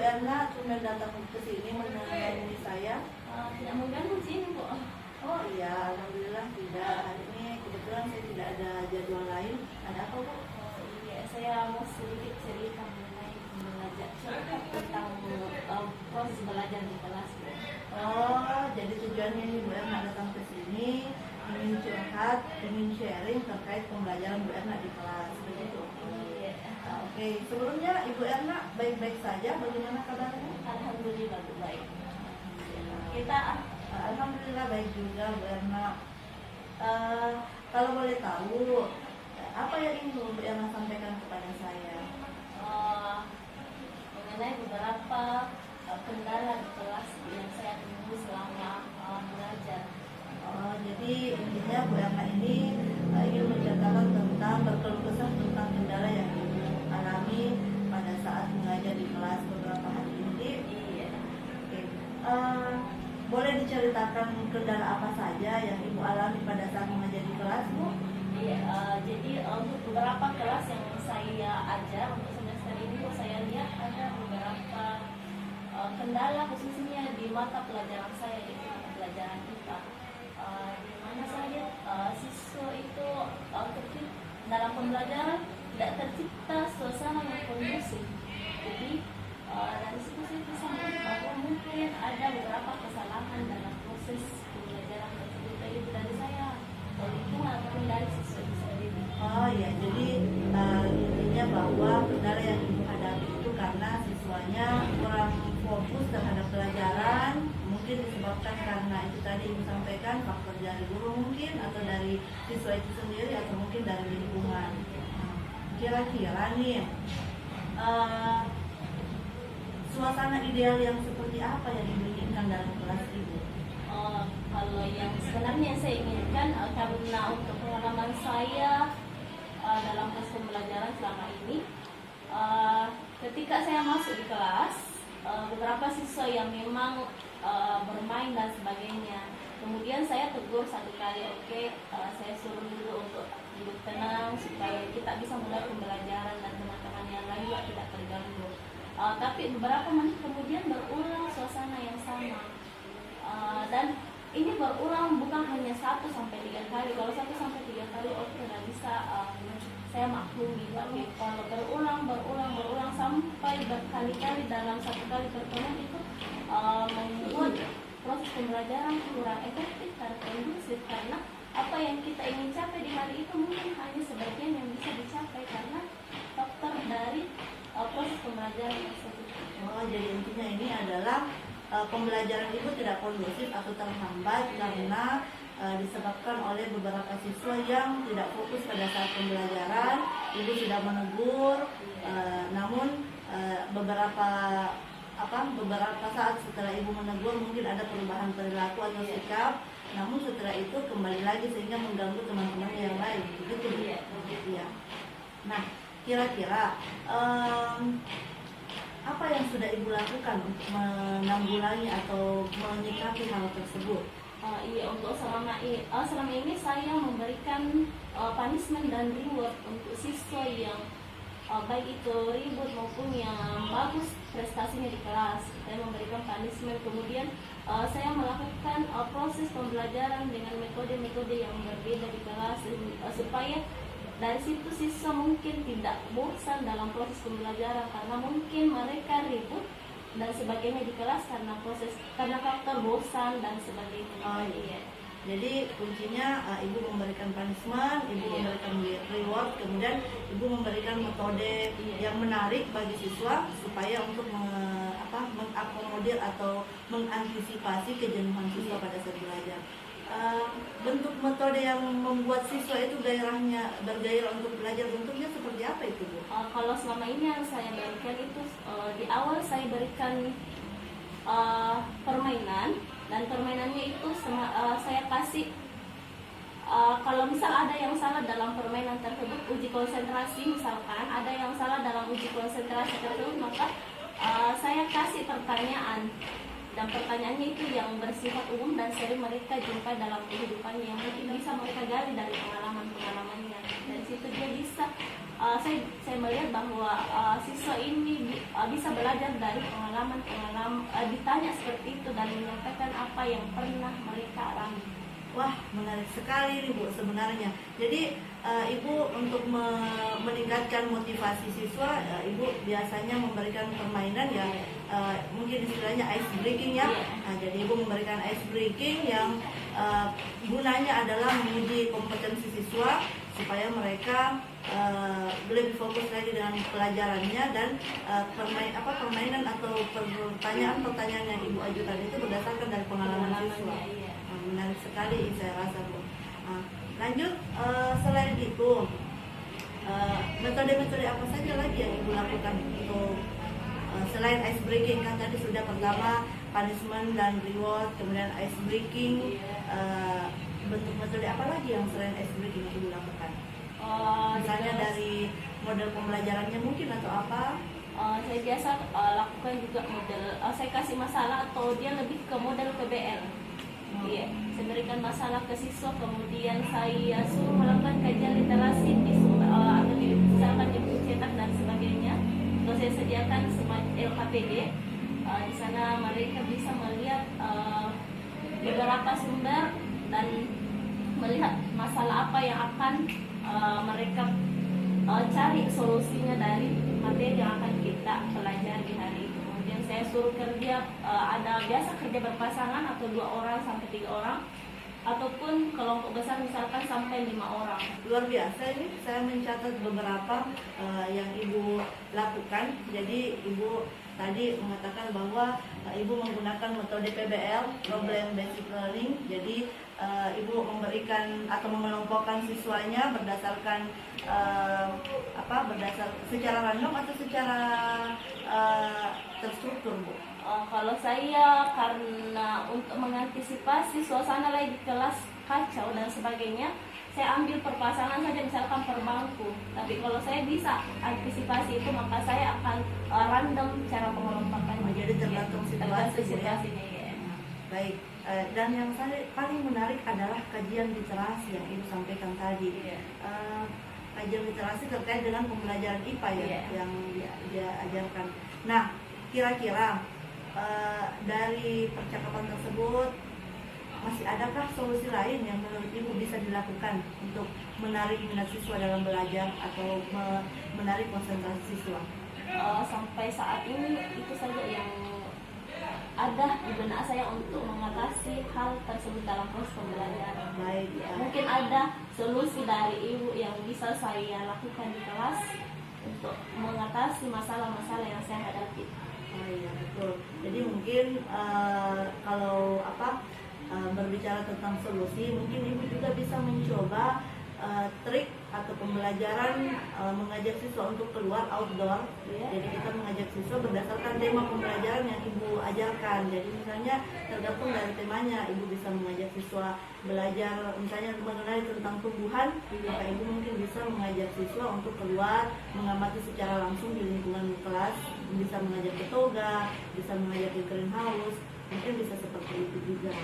Erna cuma datang ke sini menemui saya? Tidak mengganggu sini Bu. Oh iya, alhamdulillah tidak. Hari ini kebetulan saya tidak ada jadwal lain. Ada apa Bu? Iya, saya mau sedikit cerita mengenai belajar tentang proses belajar di kelas Bu. Oh, jadi tujuannya Ibu Erna datang ke sini ingin curhat, ingin sharing terkait pembelajaran Bu Erna di kelas, begitu? Iya. Oke, sebelumnya Ibu Erna baik-baik saja. Bagaimana kabarnya? Alhamdulillah Bu, baik. Kita Alhamdulillah baik juga Bu Erna. Kalau boleh tahu, apa yang ingin Bu Erna sampaikan kepada saya? mengenai beberapa kendala di kelas yang saya temui selama belajar. Oh, jadi intinya Bu Erna ini ingin menceritakan tentang berkeluh kesah tentang kendala yang Ibu alami pada saat mengajar di kelas beberapa hari ini. Iya. Oke. Boleh diceritakan kendala apa saja yang Ibu alami pada saat mengajar di kelas, Bu? Iya, jadi untuk beberapa kelas yang saya ajar untuk semester ini saya lihat ada beberapa kendala khususnya di mata pelajaran saya, yaitu mata pelajaran IPA. Di mana saya lihat siswa itu dalam pembelajaran tidak tercipta suasana yang kondusif. Jadi dari situ saya bisa melihat bahwa mungkin ada beberapa kesalahan dalam proses pembelajaran tersebut, baik itu dari saya, lingkungan ataupun dari siswa itu sendiri. Oh ya, jadi intinya bahwa kendala yang Ibu hadapi itu karena siswanya kurang fokus terhadap pelajaran, mungkin disebabkan karena itu tadi Ibu sampaikan faktor dari guru mungkin, atau dari siswa itu sendiri, atau mungkin dari lingkungan. Kira-kira nih, suasana ideal yang seperti apa yang Ibu inginkan dalam kelas Ibu? Kalau yang sebenarnya saya inginkan, karena untuk pengalaman saya dalam proses pembelajaran selama ini, ketika saya masuk di kelas, beberapa siswa yang memang bermain dan sebagainya, kemudian saya tegur satu kali, oke, saya suruh dulu untuk duduk tenang supaya kita bisa mulai pembelajaran dan teman-teman yang lain juga tidak terganggu. Tapi beberapa menit kemudian berulang suasana yang sama. Dan ini berulang bukan hanya 1-3 kali. Kalau 1-3 kali oke, nggak bisa saya maklumi. Tapi kalau berulang sampai berkali-kali dalam satu kali pertemuan itu membuat proses pembelajaran kurang efektif dan kondusif, karena apa yang kita ingin capai di hari itu mungkin hanya sebagian yang bisa dicapai karena faktor dari proses pembelajaran tersebut. Oh, jadi intinya ini adalah pembelajaran Ibu tidak kondusif atau terhambat karena disebabkan oleh beberapa siswa yang tidak fokus pada saat pembelajaran. Ibu sudah menegur, namun beberapa saat setelah Ibu menegur mungkin ada perubahan perilaku atau sikap, namun setelah itu kembali lagi sehingga mengganggu teman-teman yang lain, begitu Bu? Iya. Nah, kira-kira apa yang sudah Ibu lakukan untuk menanggulangi atau menyikapi hal tersebut? Iya, untuk selama ini saya memberikan punishment dan reward untuk siswa yang baik itu ribut maupun yang bagus prestasinya di kelas. Saya memberikan punishment, kemudian saya melakukan proses pembelajaran dengan metode-metode yang berbeda di kelas supaya dari situ siswa mungkin tidak bosan dalam proses pembelajaran, karena mungkin mereka ribut dan sebagainya di kelas karena faktor bosan dan sebagainya. Oh iya. Jadi kuncinya Ibu memberikan punishment, Ibu memberikan reward, kemudian Ibu memberikan metode yang menarik bagi siswa supaya untuk mengakomodir atau mengantisipasi kejenuhan siswa pada saat belajar. Bentuk metode yang membuat siswa itu bergairah untuk belajar, bentuknya seperti apa itu Bu? Kalau selama ini yang saya berikan itu di awal saya berikan permainan, dan permainannya itu saya kasih kalau misal ada yang salah dalam permainan tersebut, uji konsentrasi misalkan ada yang salah dalam uji konsentrasi tersebut, maka saya kasih pertanyaan. Dan pertanyaannya itu yang bersifat umum dan sering mereka jumpai dalam kehidupannya, yang mungkin bisa mereka gali dari pengalaman-pengalamannya. Dari situ dia bisa, saya saya melihat bahwa siswa ini bisa belajar dari pengalaman-pengalaman, ditanya seperti itu dan menyampaikan apa yang pernah mereka alami. Wah, menarik sekali nih Bu sebenarnya. Jadi Ibu untuk meningkatkan motivasi siswa, Ibu biasanya memberikan permainan ya, mungkin istilahnya ice breaking ya. Nah, jadi Ibu memberikan ice breaking yang gunanya adalah menguji kompetensi siswa supaya mereka lebih fokus lagi dengan pelajarannya, dan permainan atau pertanyaan-pertanyaan yang Ibu ajukan itu berdasarkan dari pengalaman siswa. Menarik sekali saya rasa Bu. Lanjut, selain itu metode-metode apa saja lagi yang Ibu lakukan untuk selain ice breaking? Kan tadi sudah pertama punishment dan reward, kemudian ice breaking, bentuk metode apa lagi yang selain ice breaking yang Ibu lakukan? Misalnya dari model pembelajarannya mungkin atau apa? Saya biasa lakukan juga model, saya kasih masalah atau dia lebih ke model PBL. Iya, saya berikan masalah ke siswa, kemudian saya suruh melakukan kajian literasi di sumber atau misalkan di buku cetak dan sebagainya. Terus saya sediakan semacam LKPD. Di sana mereka bisa melihat beberapa sumber dan melihat masalah apa yang akan mereka cari solusinya dari materi yang akan kita pelajari hari itu. Kemudian saya suruh kerja, ada biasa kerja berpasangan atau 2 orang sampai 3 orang, ataupun kelompok besar misalkan sampai 5 orang. Luar biasa ini, saya mencatat beberapa yang Ibu lakukan. Jadi Ibu tadi mengatakan bahwa Ibu menggunakan metode PBL, Problem Basic Learning. Jadi Ibu memberikan atau mengelompokkan siswanya berdasarkan berdasar secara random atau secara terstruktur Bu? Kalau saya karena untuk mengantisipasi suasana lagi kelas kacau dan sebagainya, saya ambil per pasangan saja, misalkan per bangku. Tapi kalau saya bisa antisipasi itu, maka saya akan random cara pengelompokannya. Jadi tergantung situasinya ya. Baik, dan yang saya paling menarik adalah kajian literasi yang Ibu sampaikan tadi. Kajian literasi terkait dengan pembelajaran IPA ya, yang dia ajarkan. Nah, kira-kira dari percakapan tersebut masih adakah solusi lain yang menurut Ibu bisa dilakukan untuk menarik minat siswa dalam belajar atau menarik konsentrasi siswa? Sampai saat ini itu saja yang ada di benak saya untuk mengatasi hal tersebut dalam proses pembelajaran. Baik, ya. Mungkin ada solusi dari Ibu yang bisa saya lakukan di kelas untuk mengatasi masalah-masalah yang saya hadapi. Oh iya, betul. Jadi mungkin kalau berbicara tentang solusi, mungkin Ibu juga bisa mencoba trik atau pembelajaran mengajak siswa untuk keluar outdoor. Jadi kita mengajak siswa berdasarkan tema pembelajaran yang Ibu ajarkan. Jadi misalnya tergantung dari temanya, Ibu bisa mengajak siswa belajar misalnya mengenai tentang tumbuhan, maka Ibu mungkin bisa mengajak siswa untuk keluar mengamati secara langsung di lingkungan kelas, bisa mengajak ke toga, bisa mengajak ke greenhouse, mungkin bisa seperti itu juga.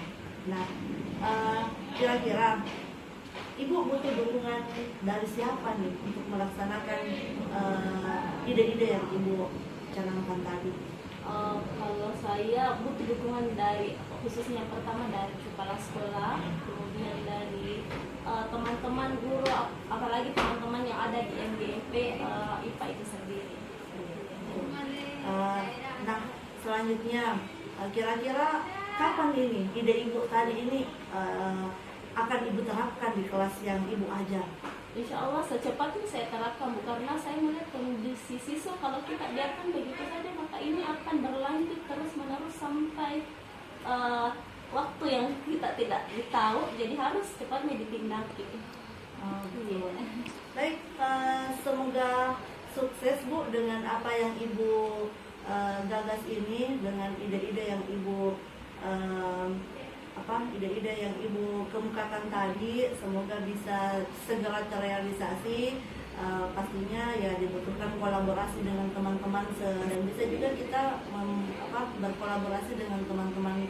Nah, kira-kira Ibu butuh dukungan dari siapa nih untuk melaksanakan ide-ide yang Ibu canangkan tadi? Kalau saya butuh dukungan dari, khususnya pertama dari kepala sekolah, kemudian dari teman-teman guru, apalagi teman-teman yang ada di MGMP IPA itu sendiri. Nah, selanjutnya kira-kira kapan ini ide Ibu tadi ini akan Ibu terapkan di kelas yang Ibu ajar? Insya Allah secepatnya saya terapkan, karena saya melihat kondisi siswa kalau kita biarkan begitu saja, maka ini akan berlanjut terus menerus sampai waktu yang kita tidak tahu. Jadi harus cepatnya ditindaki. Baik, semoga sukses Bu dengan apa yang Ibu gagas ini, dengan ide-ide yang Ibu ide-ide yang Ibu kemukakan tadi, semoga bisa segera terrealisasi. Pastinya ya dibutuhkan kolaborasi dengan teman-teman dan bisa juga kita berkolaborasi dengan teman-teman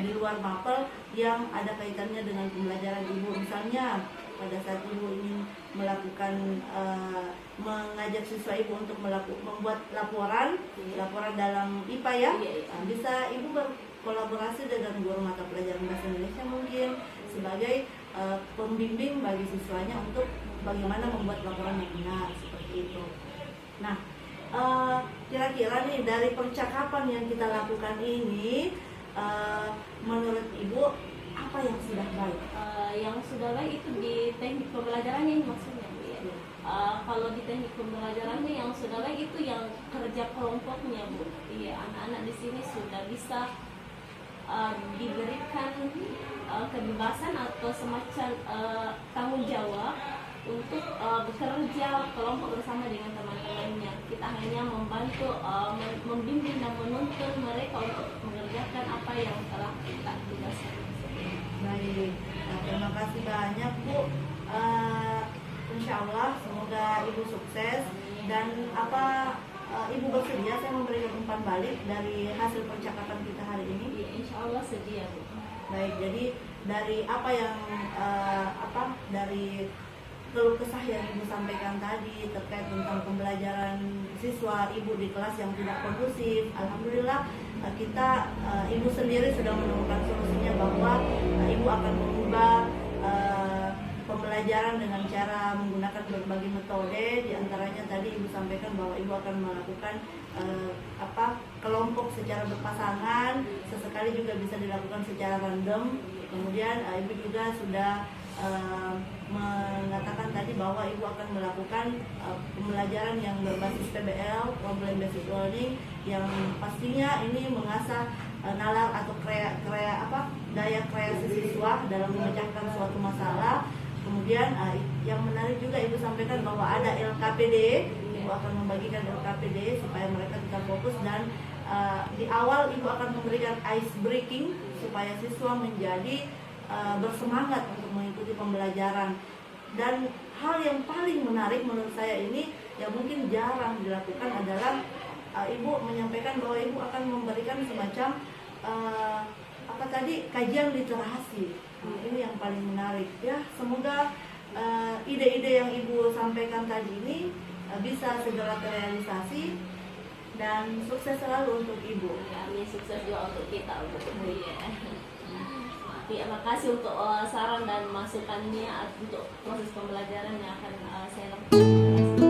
di luar Mapel yang ada kaitannya dengan pembelajaran Ibu. Misalnya pada saat ibu ingin melakukan mengajak siswa ibu untuk membuat laporan dalam IPA ya, bisa ibu berkolaborasi dengan guru mata pelajaran bahasa Indonesia mungkin sebagai pembimbing bagi siswanya untuk bagaimana membuat laporan yang benar seperti itu. Nah, kira-kira nih dari percakapan yang kita lakukan ini, menurut ibu apa yang sudah baik? Yang sudah baik itu di teknik pembelajarannya ini maksudnya, Bu, ya. Kalau di teknik pembelajarannya yang sudah baik itu yang kerja kelompoknya, Bu. Iya, anak-anak di sini sudah bisa diberikan kebebasan atau semacam tanggung jawab untuk bekerja kelompok bersama dengan teman-temannya. Kita hanya membantu membimbing dan menuntun mereka untuk mengerjakan apa yang telah kita tugaskan. Baik, terima kasih banyak Bu. Insya Allah semoga ibu sukses dan ibu bersedia saya memberikan umpan balik dari hasil percakapan kita hari ini. Ya, insya Allah sedia, Bu. Baik, jadi dari apa yang dari keluh kesah yang ibu sampaikan tadi terkait tentang pembelajaran siswa ibu di kelas yang tidak kondusif, alhamdulillah kita ibu sendiri sudah menemukan solusinya bahwa ibu akan mengubah pembelajaran dengan cara menggunakan berbagai metode. Di antaranya tadi ibu sampaikan bahwa ibu akan melakukan kelompok secara berpasangan, sesekali juga bisa dilakukan secara random. Kemudian ibu juga sudah mengatakan tadi bahwa ibu akan melakukan pembelajaran yang berbasis PBL, problem based learning, yang pastinya ini mengasah nalar atau daya kreasi siswa dalam memecahkan suatu masalah. Kemudian yang menarik juga ibu sampaikan bahwa ada LKPD, ibu akan membagikan LKPD supaya mereka tetap fokus, dan di awal ibu akan memberikan ice breaking supaya siswa menjadi bersemangat untuk mengikuti pembelajaran. Dan hal yang paling menarik menurut saya ini yang mungkin jarang dilakukan adalah ibu menyampaikan bahwa ibu akan memberikan semacam kajian literasi. Ini yang paling menarik ya. Semoga ide-ide yang ibu sampaikan tadi ini bisa segera terrealisasi dan sukses selalu untuk ibu. Ya, ini sukses juga untuk kita, Bu. Iya. Terima kasih untuk saran dan masukannya untuk proses pembelajaran yang akan saya lakukan.